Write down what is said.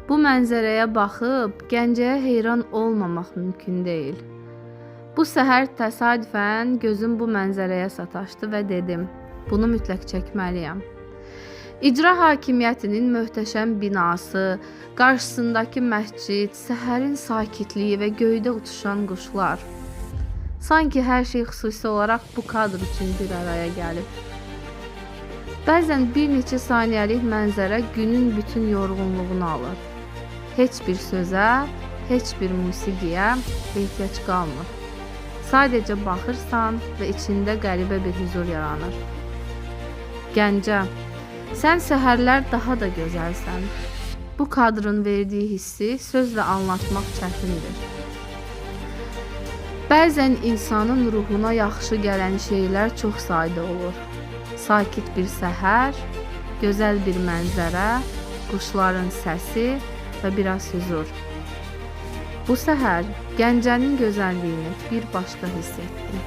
Bu mənzərəyə baxıb Gəncəyə heyran olmamaq mümkün deyil. Bu səhər təsadüfən gözüm bu mənzərəyə sataşdı və dedim, bunu mütləq çəkməliyəm. İcra hakimiyyətinin möhtəşəm binası, qarşısındakı məscid, səhərin sakitliyi və göydə uçuşan quşlar. Sanki hər şey xüsusi olaraq bu kadr üçün bir araya gəlib. Bəzən bir neçə saniyəlik mənzərə günün bütün yorğunluğunu alır. Heç bir sözə, heç bir musiqiyə ehtiyac qalmır. Sadəcə baxırsan və içində qəribə bir huzur yaranır. Gəncə, sən səhərlər daha da gözəlsən. Bu kadrın verdiyi hissi sözlə anlatmaq çətindir. Bəzən insanın ruhuna yaxşı gələn şeylər çox sadə olur. Sakit bir səhər, gözəl bir mənzərə, quşların səsi və biraz huzur. Bu səhər Gəncənin gözəlliyini bir başqa hiss etdim.